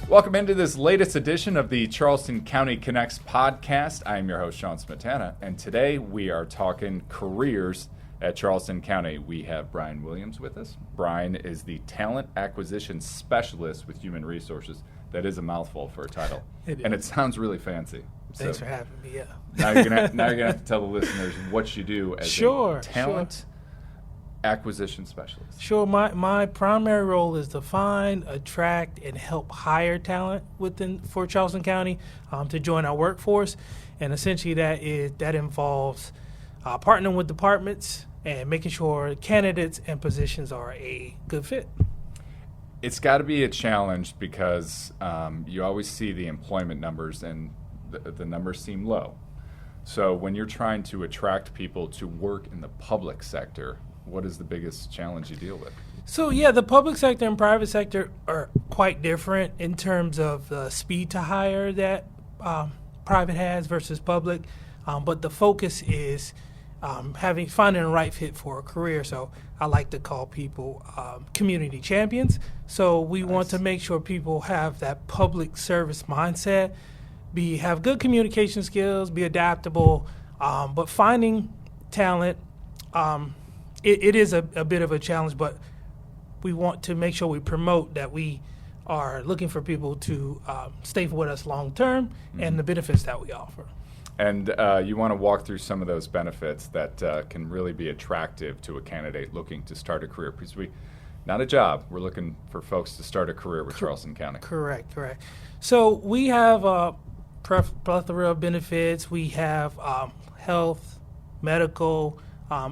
Welcome into this latest edition of the Charleston County Connects Podcast. I am your host, Sean Smetana, and today we are talking careers at Charleston County. We have Brian Williams with us. Brian is the Talent Acquisition Specialist with Human Resources. That is a mouthful for a title, and it sounds really fancy. Thanks for having me, yeah. Now you're gonna have to tell the listeners what you do as a Talent Acquisition Specialist. Sure. My primary role is to find, attract, and help hire talent for Charleston County to join our workforce, and essentially that involves partnering with departments and making sure candidates and positions are a good fit. It's got to be a challenge because you always see the employment numbers and the numbers seem low. So when you're trying to attract people to work in the public sector, what is the biggest challenge you deal with? So, yeah, the public sector and private sector are quite different in terms of the speed to hire that private has versus public. But the focus is finding the right fit for a career. So I like to call people community champions. So we want to make sure people have that public service mindset, have good communication skills, be adaptable, but finding talent, it is a bit of a challenge, but we want to make sure we promote that we are looking for people to stay with us long term and the benefits that we offer. And you want to walk through some of those benefits that can really be attractive to a candidate looking to start a career. Because not a job, we're looking for folks to start a career with Charleston County. Correct. So we have a plethora of benefits. We have health, medical.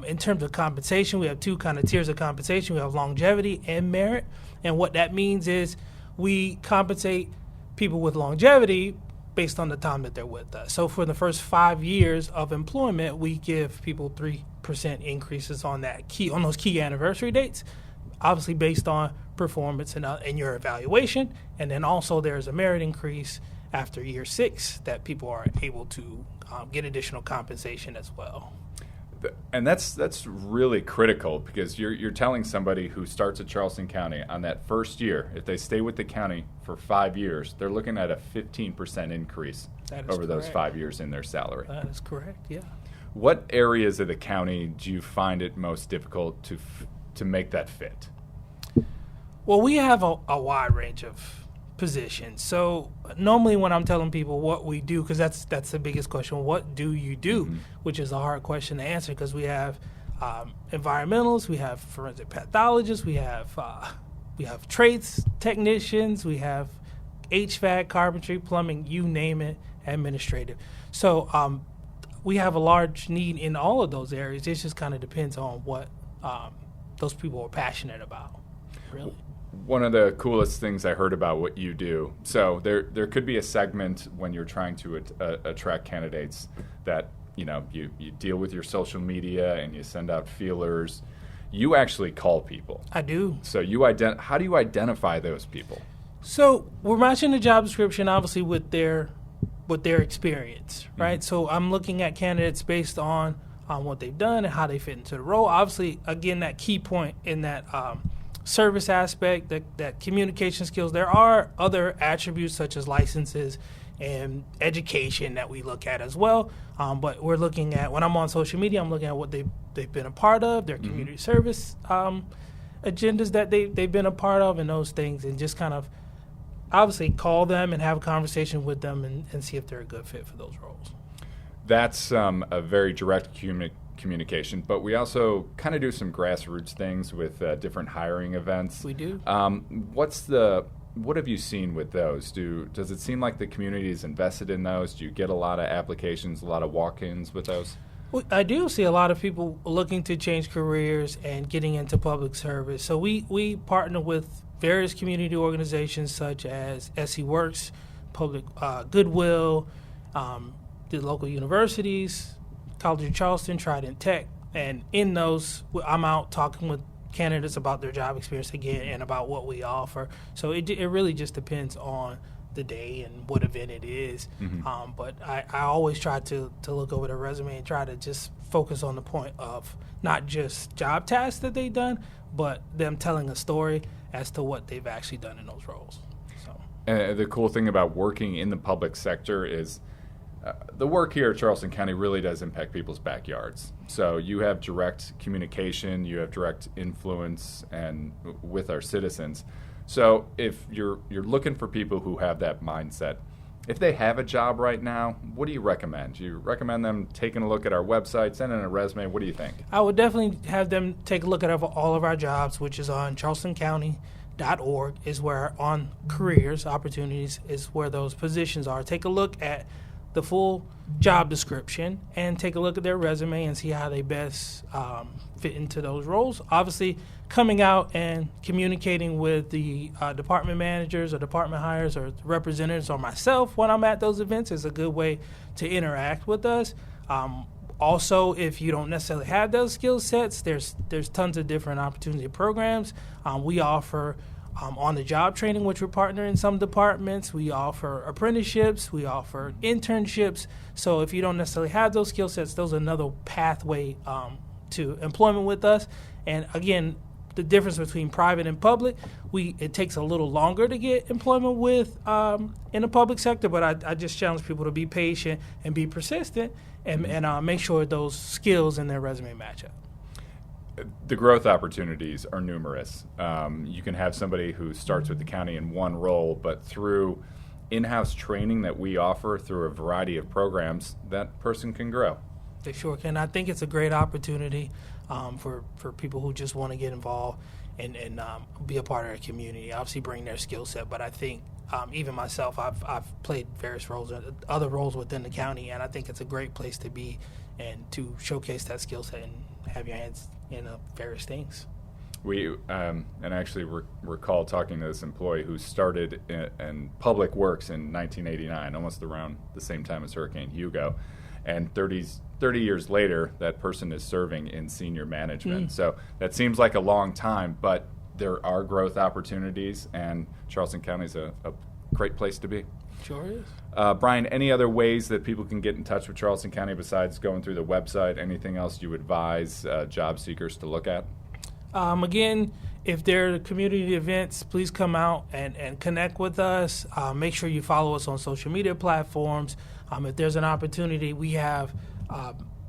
In terms of compensation, we have two kind of tiers of compensation. We have longevity and merit. And what that means is we compensate people with longevity based on the time that they're with us. So for the first 5 years of employment, we give people 3% increases on those key anniversary dates, obviously based on performance and your evaluation. And then also there's a merit increase after year 6 that people are able to get additional compensation as well. And that's really critical because you're telling somebody who starts at Charleston County on that first year, if they stay with the county for 5 years, they're looking at a 15% increase over those 5 years in their salary. That is correct, yeah. What areas of the county do you find it most difficult to make that fit? Well, we have a wide range of positions. So normally when I'm telling people what we do, because that's the biggest question, what do you do? Which is a hard question to answer because we have environmentalists, we have forensic pathologists, we have trades technicians, we have HVAC, carpentry, plumbing, you name it, administrative. So we have a large need in all of those areas. It just kind of depends on what those people are passionate about, really. One of the coolest things I heard about what you do, so there could be a segment when you're trying to attract candidates that, you deal with your social media and you send out feelers. You actually call people. I do. So how do you identify those people? So we're matching the job description, obviously, with their experience, right? So I'm looking at candidates based on what they've done and how they fit into the role. Obviously, again, that key point in that service aspect, that communication skills. There are other attributes such as licenses and education that we look at as well. But we're looking at, when I'm on social media, I'm looking at what they've been a part of, their community service agendas that they've been a part of, and those things, and just kind of obviously call them and have a conversation with them and see if they're a good fit for those roles. That's a very direct communication, but we also kind of do some grassroots things with different hiring events. We do. What have you seen with those? Does it seem like the community is invested in those? Do you get a lot of applications, a lot of walk-ins with those? Well, I do see a lot of people looking to change careers and getting into public service. So we partner with various community organizations such as SE Works, Public Goodwill, the local universities, College of Charleston, Trident Tech, and in those, I'm out talking with candidates about their job experience again and about what we offer. So it really just depends on the day and what event it is. But I always try to look over the resume and try to just focus on the point of not just job tasks that they've done, but them telling a story as to what they've actually done in those roles. So The cool thing about working in the public sector is the work here at Charleston County really does impact people's backyards. So you have direct communication, you have direct influence and with our citizens. So if you're looking for people who have that mindset, if they have a job right now, what do you recommend? Do you recommend them taking a look at our website, sending a resume? What do you think? I would definitely have them take a look at all of our jobs, which is on charlestoncounty.org is where on careers, opportunities is where those positions are. Take a look at the full job description and take a look at their resume and see how they best fit into those roles. Obviously, coming out and communicating with the department managers or department hires or representatives or myself when I'm at those events is a good way to interact with us. Also, if you don't necessarily have those skill sets, there's tons of different opportunity programs. We offer on-the-job training, which we're partnering in some departments. We offer apprenticeships. We offer internships. So if you don't necessarily have those skill sets, those are another pathway to employment with us. And again, the difference between private and public, it takes a little longer to get employment with in the public sector, but I just challenge people to be patient and be persistent and make sure those skills in their resume match up. The growth opportunities are numerous. You can have somebody who starts with the county in one role, but through in-house training that we offer through a variety of programs, that person can grow. They sure can. I think it's a great opportunity for people who just want to get involved and be a part of their community. Obviously, bring their skill set, but I think even myself, I've played various roles, other roles within the county, and I think it's a great place to be and to showcase that skill set and have your hands in various things. We and actually recall talking to this employee who started in public works in 1989, almost around the same time as Hurricane Hugo, and 30 years later, that person is serving in senior management. So that seems like a long time, but there are growth opportunities, and Charleston County is a great place to be. Sure is. Brian, any other ways that people can get in touch with Charleston County besides going through the website? Anything else you advise job seekers to look at? Again, if there are community events, please come out and connect with us. Make sure you follow us on social media platforms. If there's an opportunity, we have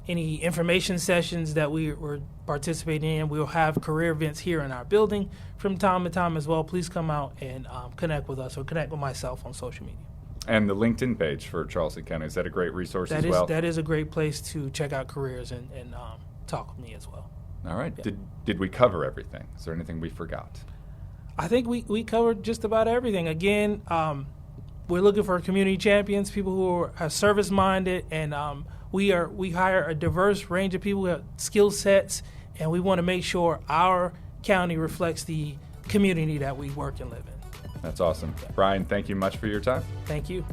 any information sessions that we're participating in. We'll have career events here in our building from time to time as well. Please come out and connect with us or connect with myself on social media. And the LinkedIn page for Charleston County, is that a great resource as well? That is a great place to check out careers and talk with me as well. All right. Yeah. Did we cover everything? Is there anything we forgot? I think we covered just about everything. Again, we're looking for community champions, people who are service-minded, and we hire a diverse range of people who have skill sets, and we want to make sure our county reflects the community that we work and live in. That's awesome. Brian, thank you much for your time. Thank you.